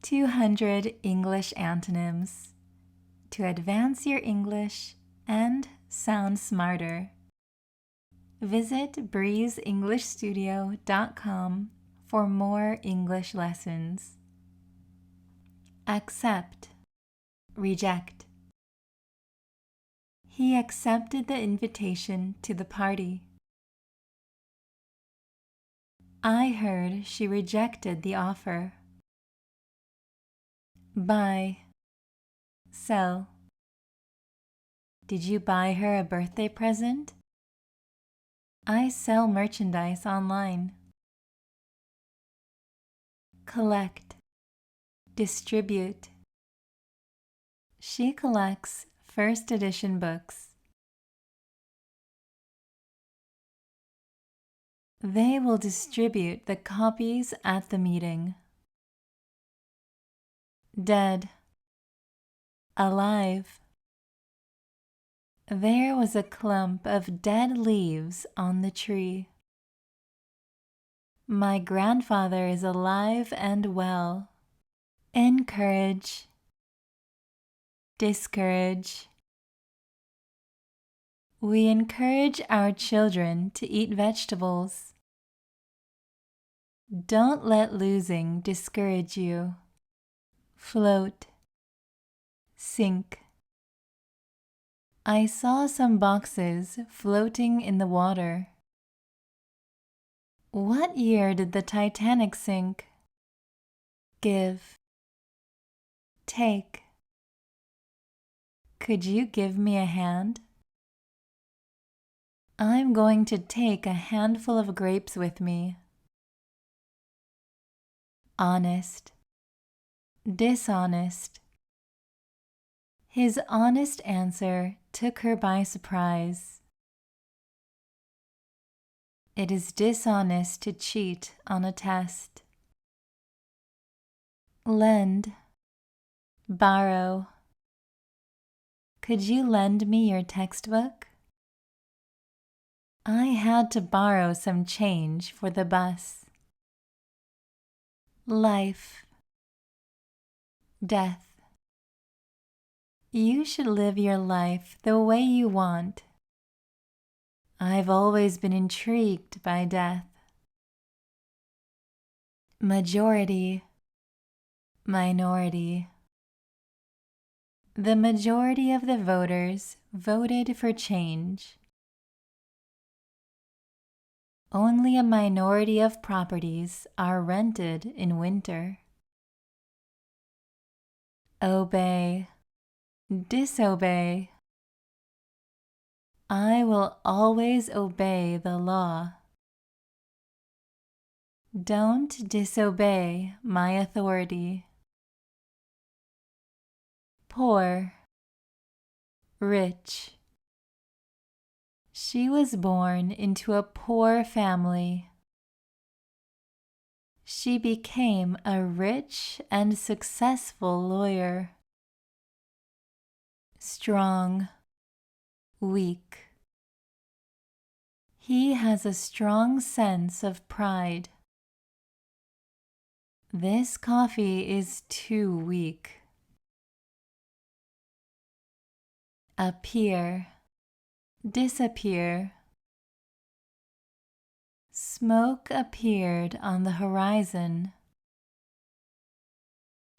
200 English antonyms to advance your English and sound smarter. Visit breezeenglishstudio.com for more English lessons. Accept, reject. He accepted the invitation to the party. I heard she rejected the offer. Buy, sell. Did you buy her a birthday present? I sell merchandise online. Collect, distribute. She collects first edition books. They will distribute the copies at the meeting. Dead, alive. There was a clump of dead leaves on the tree. My grandfather is alive and well. Encourage, discourage. We encourage our children to eat vegetables. Don't let losing discourage you. Float, sink. I saw some boxes floating in the water. What year did the Titanic sink? Give, take. Could you give me a hand? I'm going to take a handful of grapes with me. Honest, dishonest. His honest answer took her by surprise. It is dishonest to cheat on a test. Lend, borrow. Could you lend me your textbook? I had to borrow some change for the bus. Life, death. You should live your life the way you want. I've always been intrigued by death. Majority, minority. The majority of the voters voted for change. Only a minority of properties are rented in winter. Obey, disobey. I will always obey the law. Don't disobey my authority. Poor, rich. She was born into a poor family. She became a rich and successful lawyer. Strong, weak. He has a strong sense of pride. This coffee is too weak. Appear, disappear. Smoke appeared on the horizon.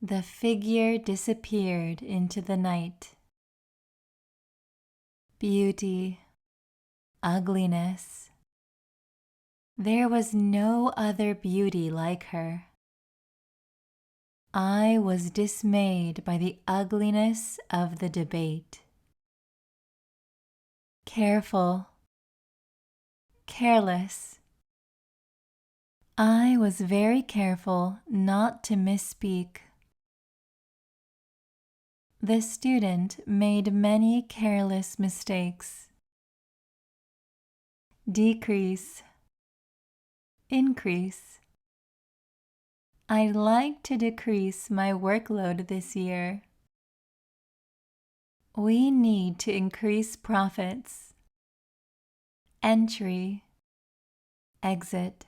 The figure disappeared into the night. Beauty, ugliness. There was no other beauty like her. I was dismayed by the ugliness of the debate. Careful, careless. I was very careful not to misspeak. The student made many careless mistakes. Decrease, increase. I'd like to decrease my workload this year. We need to increase profits. Entry, exit.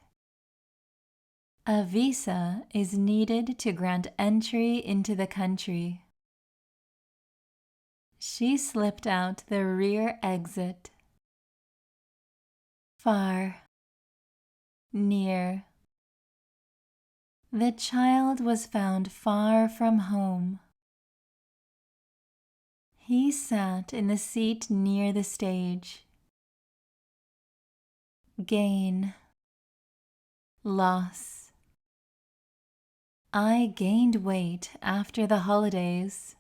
A visa is needed to grant entry into the country. She slipped out the rear exit. Far, near. The child was found far from home. He sat in the seat near the stage. Gain, loss. I gained weight after the holidays.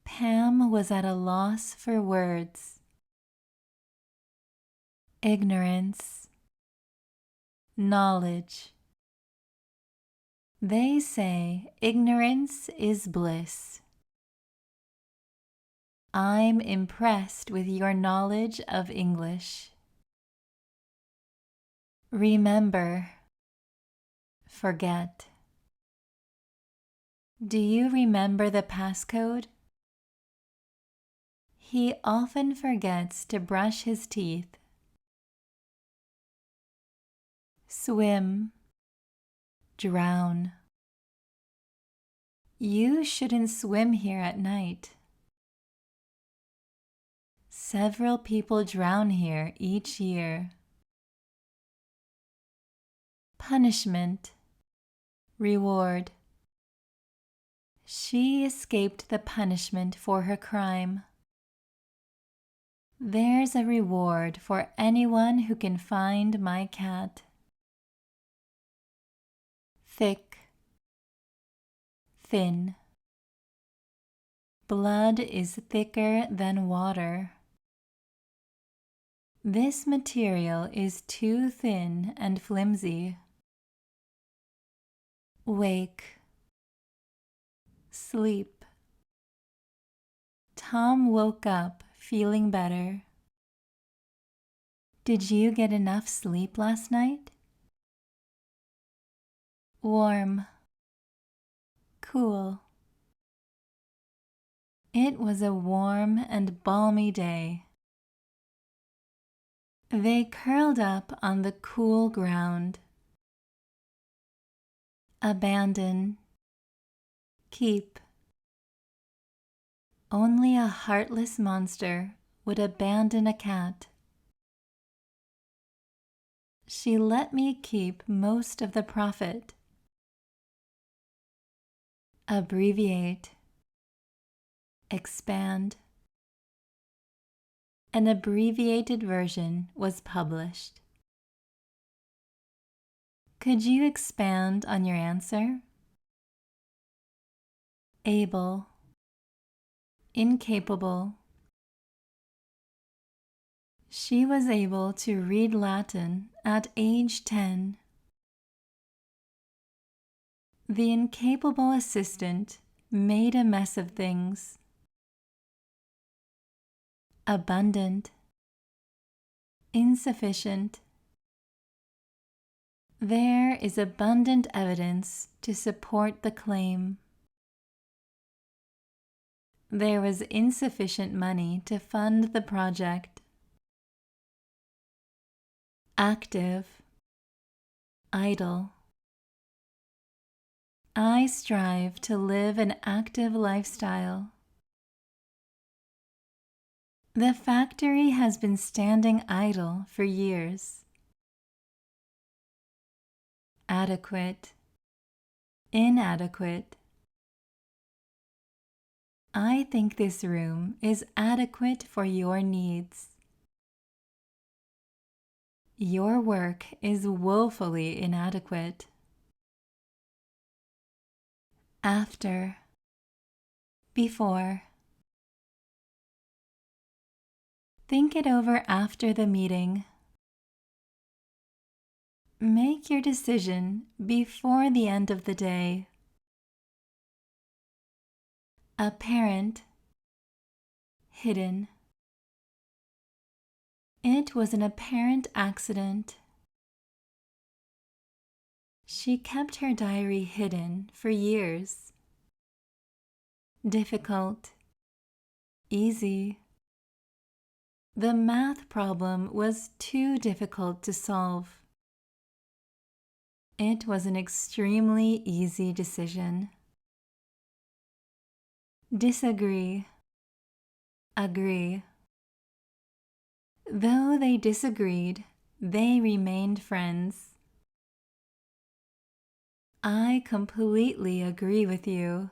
Pam was at a loss for words. Ignorance, knowledge. They say ignorance is bliss. I'm impressed with your knowledge of English. Remember, forget. Do you remember the passcode? He often forgets to brush his teeth. Swim, drown. You shouldn't swim here at night. Several people drown here each year. Punishment, reward. She escaped the punishment for her crime. There's a reward for anyone who can find my cat. Thick, thin. Blood is thicker than water. This material is too thin and flimsy. Wake, sleep. Tom woke up feeling better. Did you get enough sleep last night? Warm, cool. It was a warm and balmy day. They curled up on the cool ground. Abandon, keep. Only a heartless monster would abandon a cat. She let me keep most of the profit. Abbreviate, expand. An abbreviated version was published. Could you expand on your answer? Able, incapable. She was able to read Latin at age 10. The incapable assistant made a mess of things. Abundant, insufficient. There is abundant evidence to support the claim. There was insufficient money to fund the project. Active, idle. I strive to live an active lifestyle. The factory has been standing idle for years. Adequate, inadequate. I think this room is adequate for your needs. Your work is woefully inadequate. After, before. Think it over after the meeting. Make your decision before the end of the day. Apparent, hidden. It was an apparent accident. She kept her diary hidden for years. Difficult, easy. The math problem was too difficult to solve. It was an extremely easy decision. Disagree. Agree. Though they disagreed, they remained friends. I completely agree with you.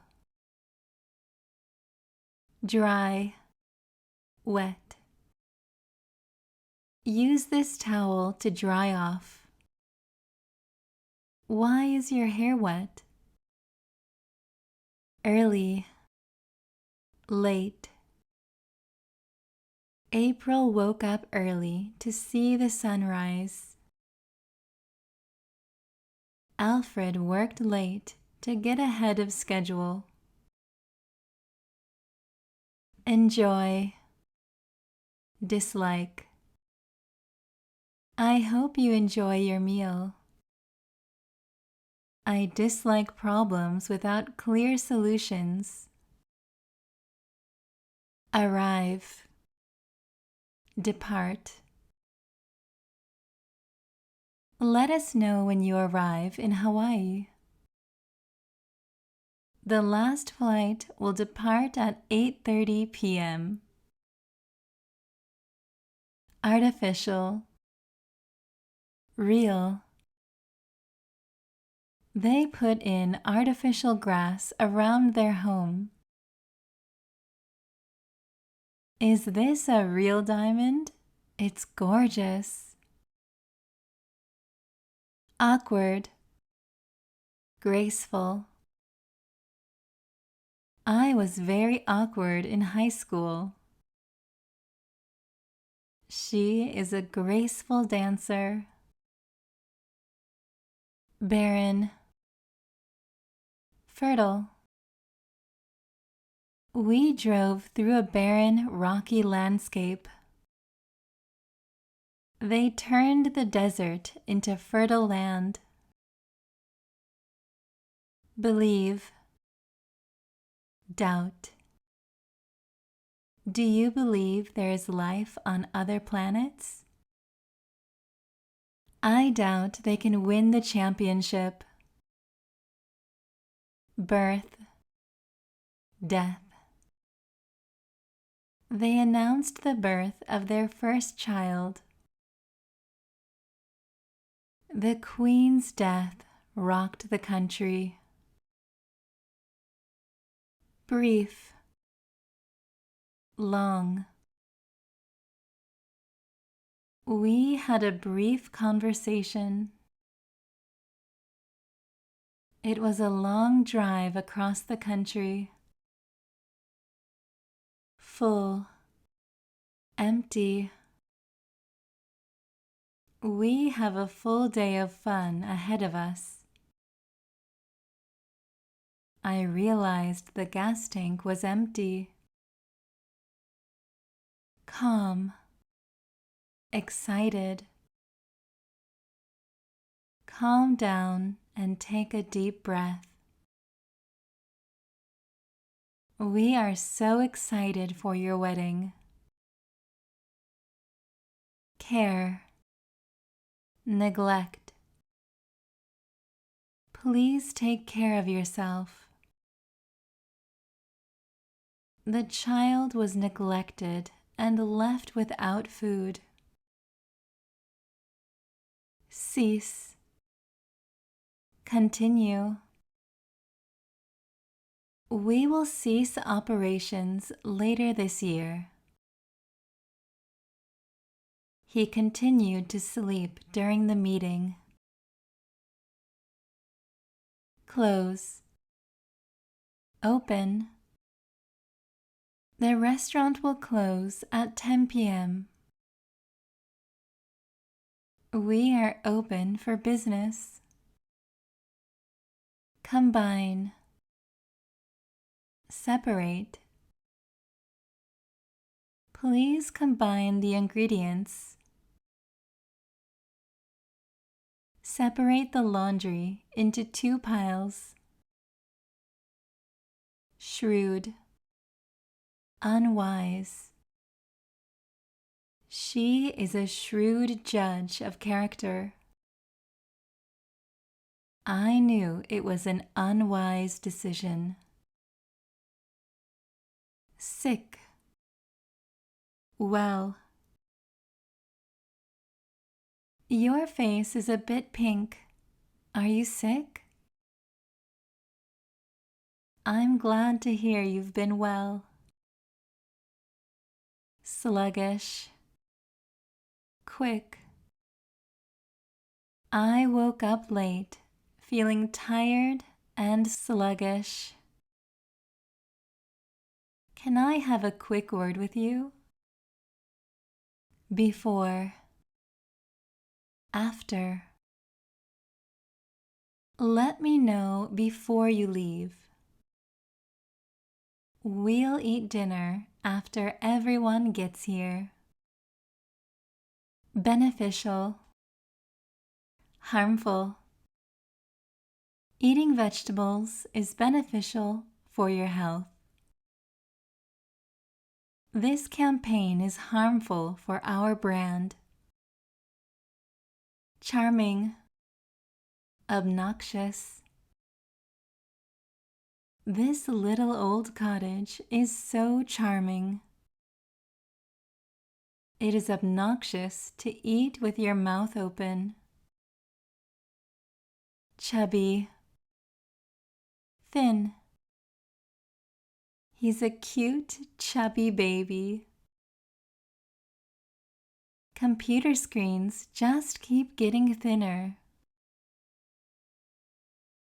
Dry. Wet. Use this towel to dry off. Why is your hair wet? Early. Late. April woke up early to see the sunrise. Alfred worked late to get ahead of schedule. Enjoy. Dislike. I hope you enjoy your meal. I dislike problems without clear solutions. Arrive. Depart. Let us know when you arrive in Hawaii. The last flight will depart at 8:30 p.m. Artificial. Real. They put in artificial grass around their home. Is this a real diamond? It's gorgeous. Awkward. Graceful. I was very awkward in high school. She is a graceful dancer. Barren. Fertile. We drove through a barren, rocky landscape. They turned the desert into fertile land. Believe. Doubt. Do you believe there is life on other planets? I doubt they can win the championship. Birth. Death. They announced the birth of their first child. The Queen's death rocked the country. Brief. Long. We had a brief conversation. It was a long drive across the country. Full. Empty. We have a full day of fun ahead of us. I realized the gas tank was empty. Calm. Excited. Calm down and take a deep breath. We are so excited for your wedding. Care. Neglect. Please take care of yourself. The child was neglected and left without food. Cease. Continue. We will cease operations later this year. He continued to sleep during the meeting. Close. Open. The restaurant will close at 10 p.m. We are open for business. Combine. Separate. Please combine the ingredients. Separate the laundry into 2 piles. Shrewd. Unwise. She is a shrewd judge of character. I knew it was an unwise decision. Sick. Well. Your face is a bit pink. Are you sick? I'm glad to hear you've been well. Sluggish. Quick. I woke up late, feeling tired and sluggish. Can I have a quick word with you? Before. After. Let me know before you leave. We'll eat dinner after everyone gets here. Beneficial. Harmful. Eating vegetables is beneficial for your health. This campaign is harmful for our brand. Charming. Obnoxious. This little old cottage is so charming. It is obnoxious to eat with your mouth open. Chubby. Thin. He's a cute, chubby baby. Computer screens just keep getting thinner.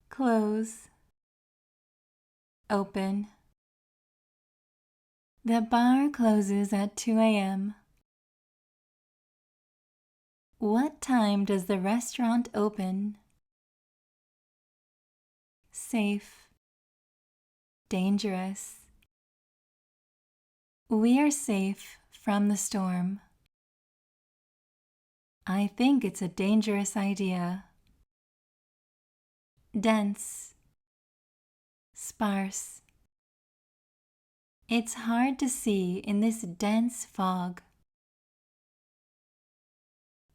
Close. Open. The bar closes at 2 a.m. What time does the restaurant open? Safe. Dangerous. We are safe from the storm. I think it's a dangerous idea. Dense. Sparse. It's hard to see in this dense fog.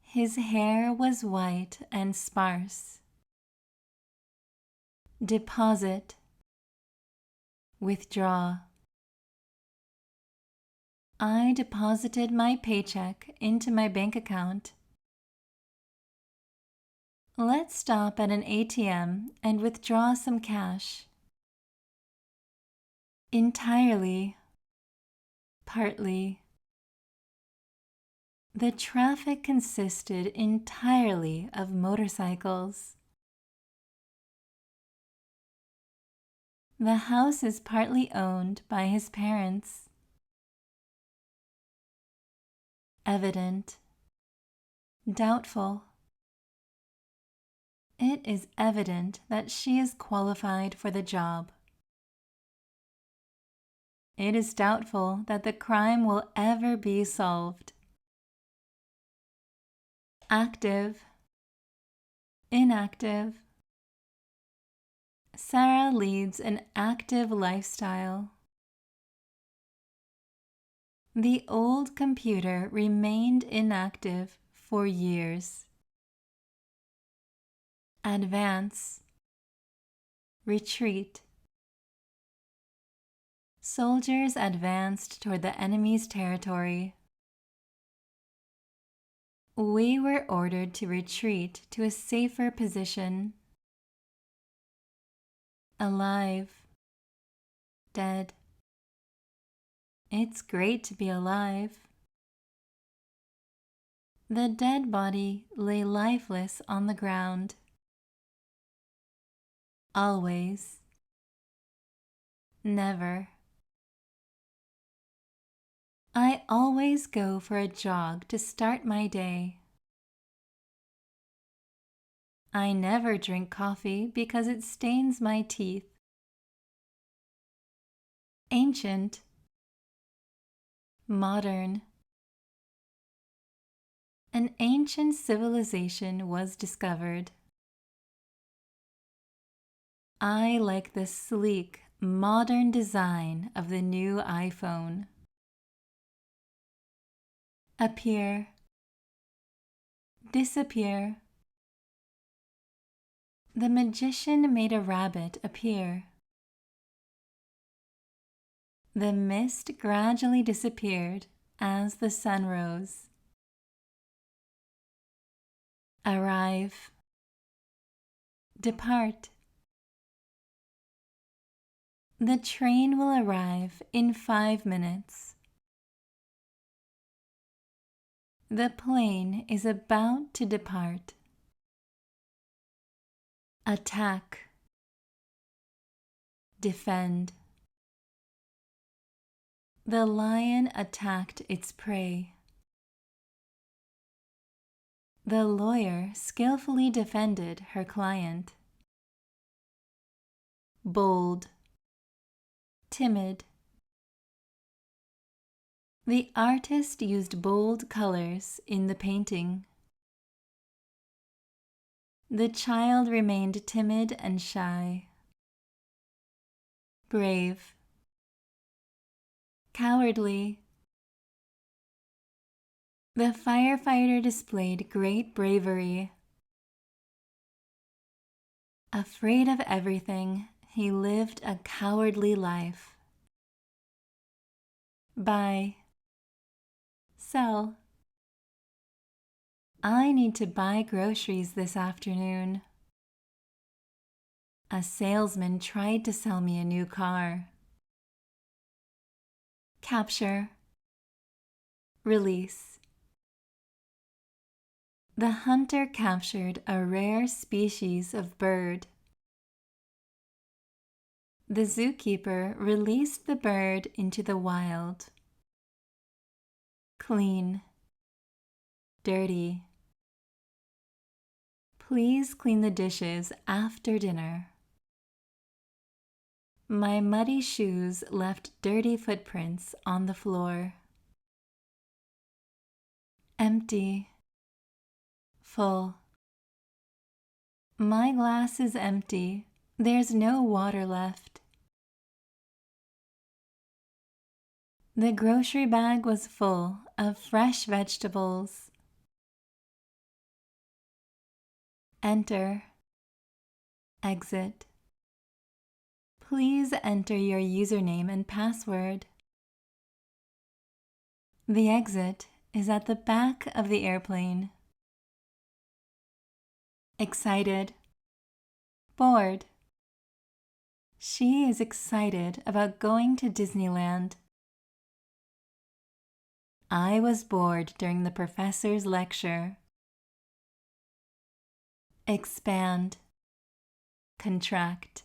His hair was white and sparse. Deposit. Withdraw. I deposited my paycheck into my bank account. Let's stop at an ATM and withdraw some cash. Entirely. Partly. The traffic consisted entirely of motorcycles. The house is partly owned by his parents. Evident. Doubtful. It is evident that she is qualified for the job. It is doubtful that the crime will ever be solved. Active. Inactive. Sarah leads an active lifestyle. The old computer remained inactive for years. Advance. Retreat. Soldiers advanced toward the enemy's territory. We were ordered to retreat to a safer position. Alive. Dead. It's great to be alive. The dead body lay lifeless on the ground. Always. Never. I always go for a jog to start my day. I never drink coffee because it stains my teeth. Ancient. Modern. An ancient civilization was discovered. I like the sleek, modern design of the new iPhone. Appear. Disappear. The magician made a rabbit appear. The mist gradually disappeared as the sun rose. Arrive. Depart. The train will arrive in 5 minutes. The plane is about to depart. Attack. Defend. The lion attacked its prey. The lawyer skillfully defended her client. Bold. Timid. The artist used bold colors in the painting. The child remained timid and shy. Brave. Cowardly. The firefighter displayed great bravery. Afraid of everything, he lived a cowardly life. Buy. Sell. I need to buy groceries this afternoon. A salesman tried to sell me a new car. Capture. Release. The hunter captured a rare species of bird. The zookeeper released the bird into the wild. Clean. Dirty. Please clean the dishes after dinner. My muddy shoes left dirty footprints on the floor. Empty. Full. My glass is empty. There's no water left. The grocery bag was full of fresh vegetables. Enter. Exit. Please enter your username and password. The exit is at the back of the airplane. Excited. Bored. She is excited about going to Disneyland. I was bored during the professor's lecture. Expand. Contract.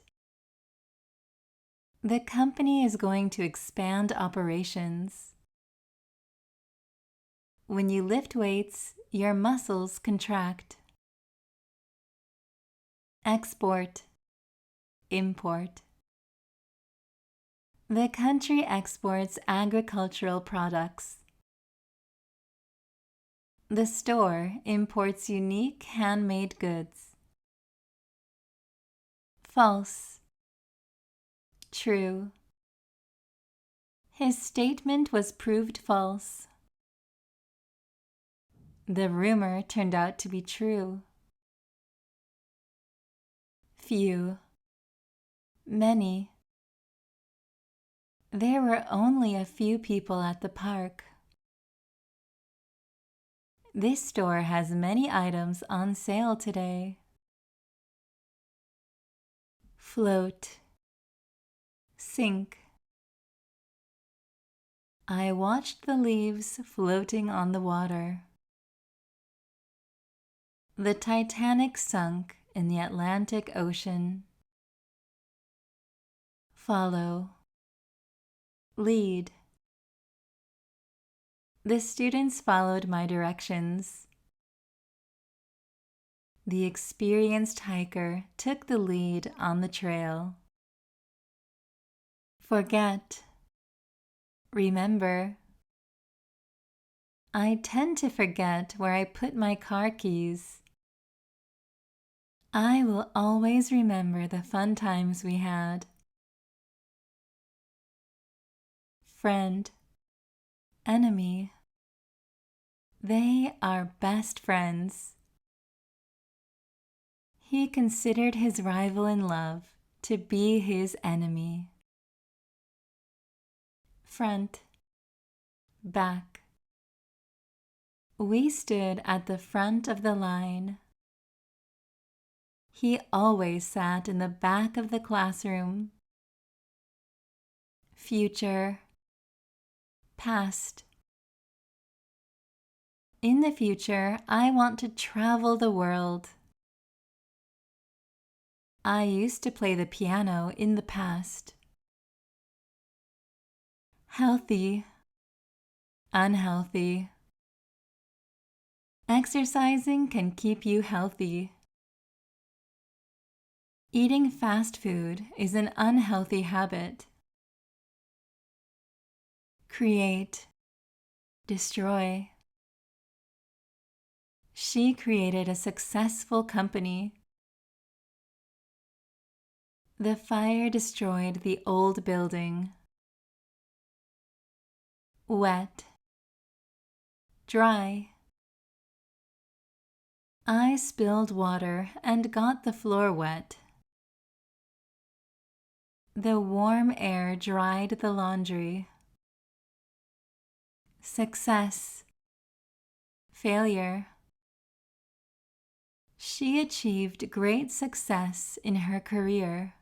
The company is going to expand operations. When you lift weights, your muscles contract. Export. Import. The country exports agricultural products. The store imports unique handmade goods. False. True. His statement was proved false. The rumor turned out to be true. Few. Many. There were only a few people at the park. This store has many items on sale today. Float. Sink. I watched the leaves floating on the water. The Titanic sunk in the Atlantic Ocean. Follow. Lead. The students followed my directions. The experienced hiker took the lead on the trail. Forget. Remember. I tend to forget where I put my car keys. I will always remember the fun times we had. Friend. Enemy. They are best friends. He considered his rival in love to be his enemy. Front, back. We stood at the front of the line. He always sat in the back of the classroom. Future, past. In the future, I want to travel the world. I used to play the piano in the past. Healthy, unhealthy. Exercising can keep you healthy. Eating fast food is an unhealthy habit. Create, destroy. She created a successful company. The fire destroyed the old building. Wet, dry. I spilled water and got the floor wet. The warm air dried the laundry. Success, failure. She achieved great success in her career.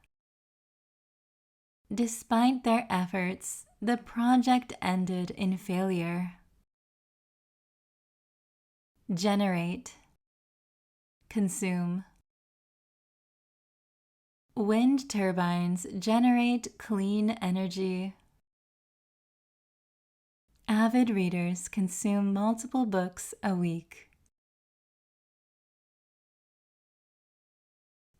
Despite their efforts, the project ended in failure. Generate, consume. Wind turbines generate clean energy. Avid readers consume multiple books a week.